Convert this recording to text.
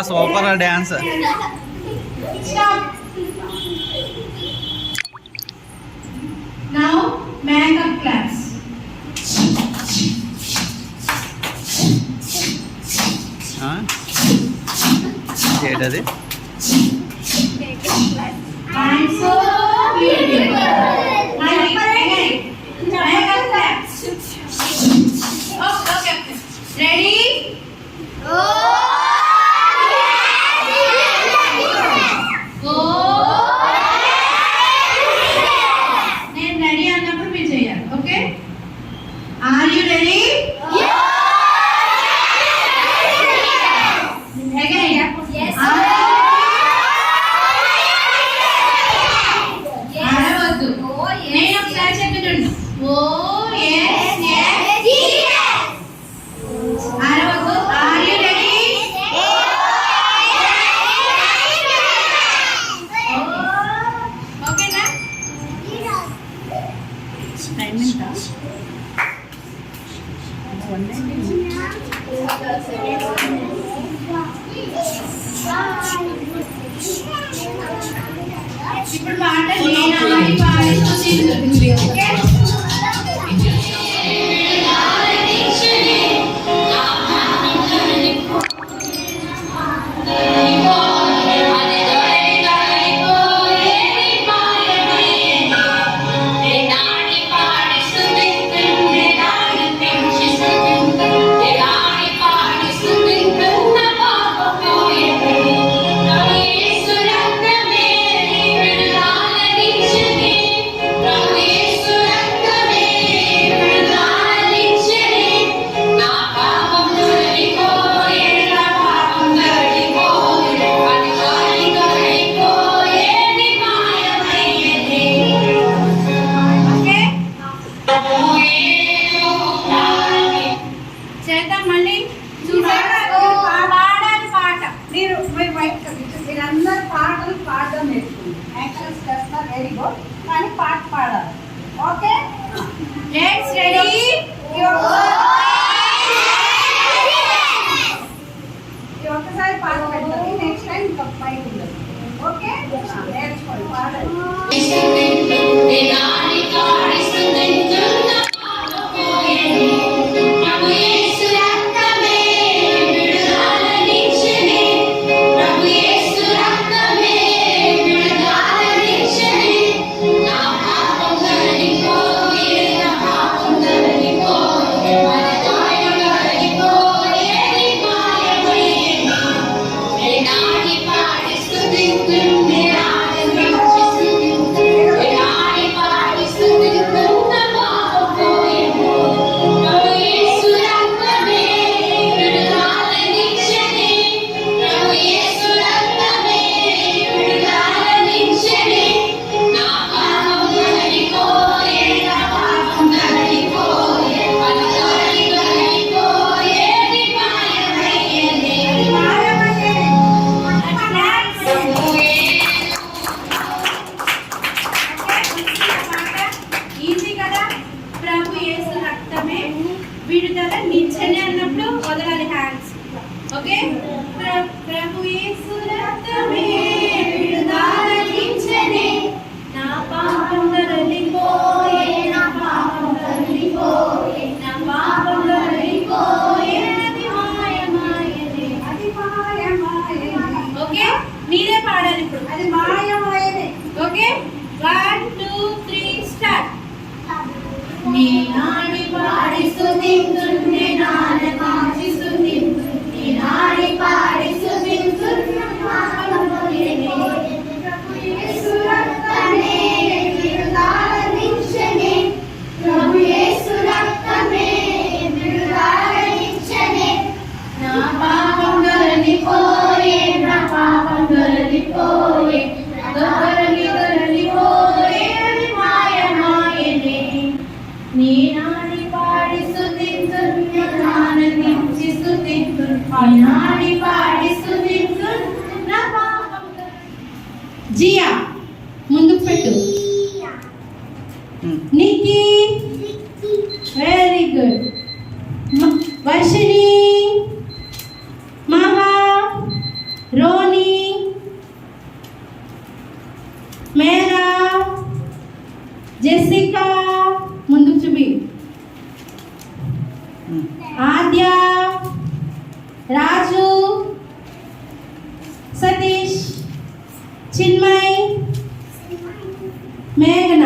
Super dance. Now makeup class. ఏంటది? I'm so beautiful. Makeup class. Okay. Ready? నేను ready అన్నప్పుడు మీరు చేయాలి. ఓకే? Are you ready? ఇప్పుడు పాట నేను పాడి చూసింది. ఓకే? మీరందరూ పాటలు పాడడం నేర్చుకుంటారు. యాక్టర్స్ చేస్తారు, వెరీ గుడ్. కానీ పాట పాడాలి. ఓకే? Let's ready. ఒకసారి పాట పెడతారు, నెక్స్ట్ టైం ఇంకా పైకి ఉండదు. ఓకే? నేర్చుకోండి, పాడండి. విడుదల నిచ్చని అన్నప్పుడు వదలాలి హ్యాండ్స్. ఓకే? ప్రభు యేసు రక్తమే విడుదల నిచ్చని, నా పాపం తొలగిపోయే, నా పాపం తొలగిపోయే, నా పాపం తొలగిపోయే, అది మాయమాయనే, అది మాయమాయనే. ఓకే? మీరే పాడాలి ఇప్పుడు. అది మాయమాయనే. ఓకే? 1 2 3 స్టార్ట్. నీ నాడి పాడి స్తుతింతున్నే, నాడి పాడి స్తుతింతున్నే, నాడి పాడి స్తుతింతున్నే, పాపములేనే ప్రభు యేసు రక్తమే విడుదల నిచ్చనే, ప్రభు యేసు రక్తమే విడుదల నిచ్చనే, నా పాపం తొలగిపోయే, నా పాపం తొలగిపోయే, తొలగిపోయే, అది మాయమాయనే. నీ నాడి పాడి స్తుతింతున్నే, ఆనందించి స్తుతింతున్నే, నాడి పాడి స్తుతింతున్నే, నా పాపం. జియా ముందుకు పెట్టు. Nikki very good. వర్షిణి, మామా రోని, మేఘా, జెసికా, ముందుకు చూపి, ఆద్య, రాజు, సతీష్, చిన్మయ్, మేఘన.